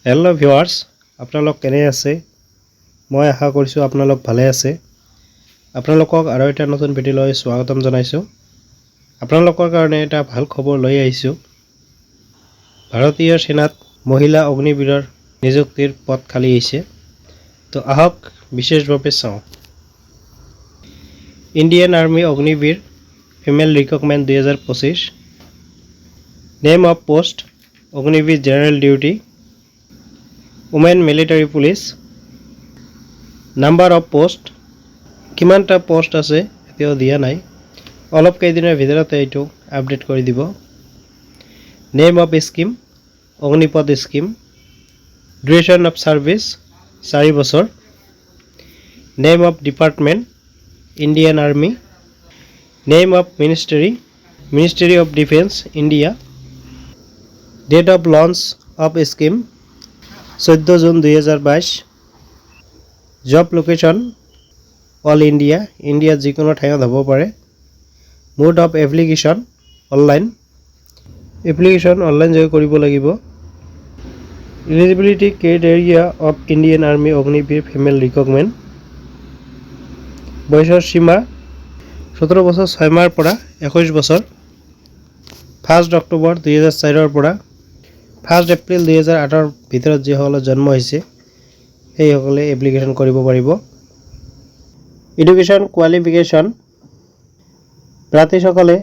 Hello' viewers, আপোনালোক কেনে আছে? মই আশা কৰিছোঁ আপোনালোক ভালে আছে। আপোনালোকক আৰু এটা নতুন ভিডিঅ'লৈ স্বাগতম জনাইছোঁ। আপোনালোকৰ কাৰণে এটা ভাল খবৰ লৈ আহিছোঁ। ভাৰতীয় সেনাত মহিলা অগ্নিবীৰৰ নিযুক্তিৰ পদ খালী হৈছে। তো আহক বিশেষভাৱে চাওঁ। Indian army Agniveer female recruitment 2025। Name of post Agniveer general duty, women military police. Number of post, কিমানটা পোষ্ট আছে এতিয়াও দিয়া নাই, অলপ কেইদিনৰ ভিতৰতে এইটো আপডেট কৰি দিব। Name of scheme Agnipath scheme. Duration of service 4 বছৰ। Name of department Indian army. Name of ministry ministry of defence India. Date of launch of scheme 14 June 2022। Job location all India, ইণ্ডিয়াত যিকোনো ঠাইত হ'ব পাৰে। Mode of application online, application online যোগে কৰিব লাগিব। Eligibility criteria of Indian army Agniveer female recruitment. বয়সৰ সীমা 17 বছৰ 6 মাহৰ পৰা 21 বছৰ। 1 অক্টোবৰ 2004 পৰা 1 এপ্ৰিল 2008 ভিতৰত যিসকলৰ জন্ম হৈছে সেইসকলে এপ্লিকেশ্যন কৰিব পাৰিব। এডুকেশ্যন কোৱালিফিকেশ্যন, প্ৰাৰ্থীসকলে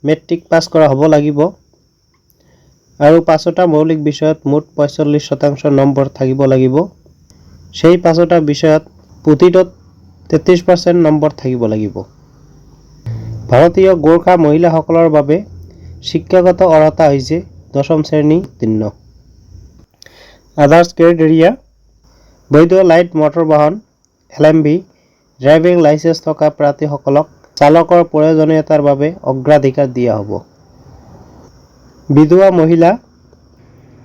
মেট্ৰিক পাছ কৰা হ'ব লাগিব আৰু 5টা মৌলিক বিষয়ত মুঠ 45% নম্বৰ থাকিব লাগিব। সেই 5টা বিষয়ত প্ৰতিটোত 33% নম্বৰ থাকিব লাগিব। ভাৰতীয় গোৰ্খা মহিলাসকলৰ বাবে শিক্ষাগত অৰ্হতা হৈছে 10ম শ্ৰেণী উত্তীৰ্ণ। আদাৰ্ছ ক্ৰাইটেৰিয়া, বৈধ লাইট মটৰ বাহন LMV ড্ৰাইভিং লাইচেন্স থকা প্ৰাৰ্থীসকলক চালকৰ প্ৰয়োজনীয়তাৰ বাবে অগ্ৰাধিকাৰ দিয়া হ'ব। বিধৱা মহিলা,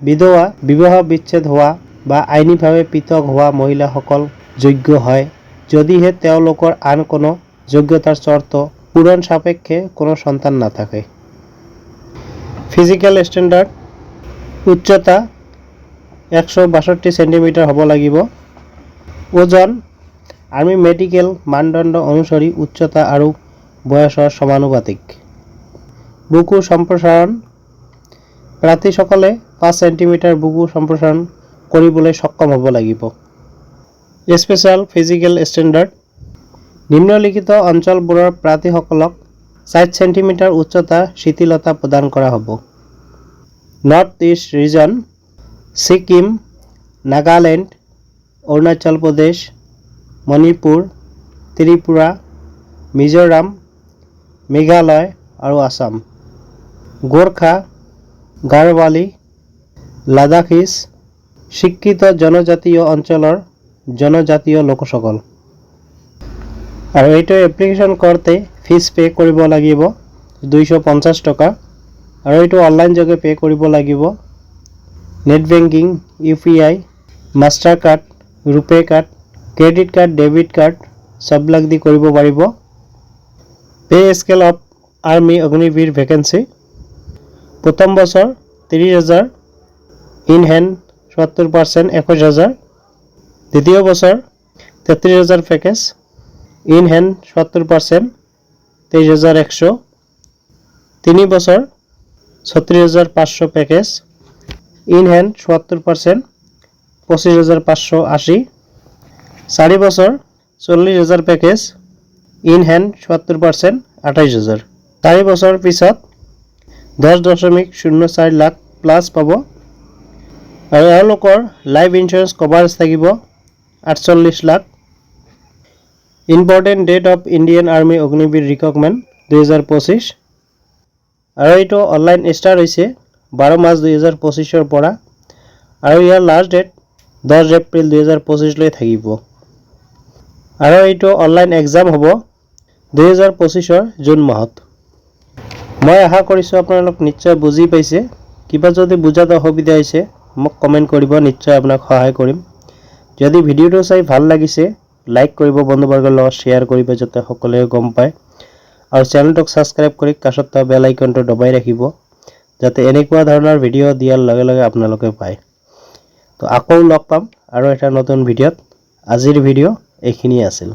বিধৱা, বিবাহ বিচ্ছেদ হোৱা বা আইনীভাৱে পৃথক হোৱা মহিলাসকল যোগ্য হয় যদিহে তেওঁলোকৰ আন কোনো যোগ্যতাৰ চৰ্ত পূৰণ সাপেক্ষে কোনো সন্তান নাথাকে। ফিজিকেল ষ্টেণ্ডাৰ্ড, উচ্চতা 162 চেণ্টিমিটাৰ হ'ব লাগিব। ওজন আৰ্মি মেডিকেল মানদণ্ড অনুসৰি উচ্চতা আৰু বয়সৰ সমানুপাতিক। বুকু সম্প্ৰসাৰণ, প্ৰাৰ্থীসকলে 5 চেণ্টিমিটাৰ বুকু সম্প্ৰসাৰণ কৰিবলৈ সক্ষম হ'ব লাগিব। স্পেচিয়েল ফিজিকেল ষ্টেণ্ডাৰ্ড, নিম্নলিখিত অঞ্চলবোৰৰ প্ৰাৰ্থীসকলক 4 চেণ্টিমিটাৰ উচ্চতা শিথিলতা প্ৰদান কৰা হ'ব। North east region, Sikkim, Nagaland, Arunachal Pradesh, Manipur, Tripura, Mizoram, Meghalaya আৰু আছাম। গোৰ্খা, গাৰৱালী, লাডাখিছ, স্বীকৃত জনজাতীয় অঞ্চলৰ জনজাতীয় লোকসকল। আৰু এইটো এপ্লিকেশ্যন কৰোঁতে ফিজ পে' কৰিব লাগিব 250 টকা আৰু এইটো অনলাইন যোগে পে' কৰিব লাগিব। Net banking, UPI, Mastercard, RuPay card, credit card, debit card চববিলাক দি কৰিব পাৰিব। Pay scale of army Agniveer vacancy, প্ৰথম বছৰ 30,000, ইন হেণ্ড 70%, 21,000। দ্বিতীয় বছৰ 33,000 পেকেজ, ইন হেণ্ড 70%, 23,100। 3 বছৰ 36,500 পেকেজ, ইন হেণ্ড 70%, 25,580। 4 বছৰ 40,000 পেকেজ, ইন হেণ্ড 70%, 28,000। 4 বছৰ পিছত 10.04 লাখ প্লাছ পাব আৰু এওঁলোকৰ লাইফ ইঞ্চুৰেঞ্চ কভাৰেজ থাকিব 48 lakh. Important date of Indian army Agniveer recruitment 2025 আৰু এইটো অনলাইন ষ্টাৰ্ট হৈছে 12 মাৰ্চ 2025 পৰা আৰু ইয়াৰ লাষ্ট ডেট 10 এপ্ৰিল 2025 থাকিব আৰু এইটো অনলাইন এক্সাম হ'ব 2025 জুন মাহত। মই আশা কৰিছোঁ আপোনালোক নিশ্চয় বুজি পাইছে। কিবা যদি বুজাত অসুবিধা হৈছে মোক কমেণ্ট কৰিব, নিশ্চয় আপোনাক সহায় কৰিম। যদি ভিডিঅ'টো চাই ভাল লাগিছে লাইক কৰিব, বন্ধুবৰ্গৰ লগত শ্বেয়াৰ কৰিব যাতে সকলোৱে গম পায় আৰু চেনেলটোক ছাবস্ক্ৰাইব কৰি কাষত থকা বেল আইকনটো দবাই ৰাখিব যাতে এনেকুৱা ধৰণৰ ভিডিঅ' দিয়াৰ লগে লগে আপোনালোকে পায়। তো আকৌ লগ পাম আৰু এটা নতুন ভিডিঅ'ত। আজিৰ ভিডিঅ' এইখিনিয়ে আছিল।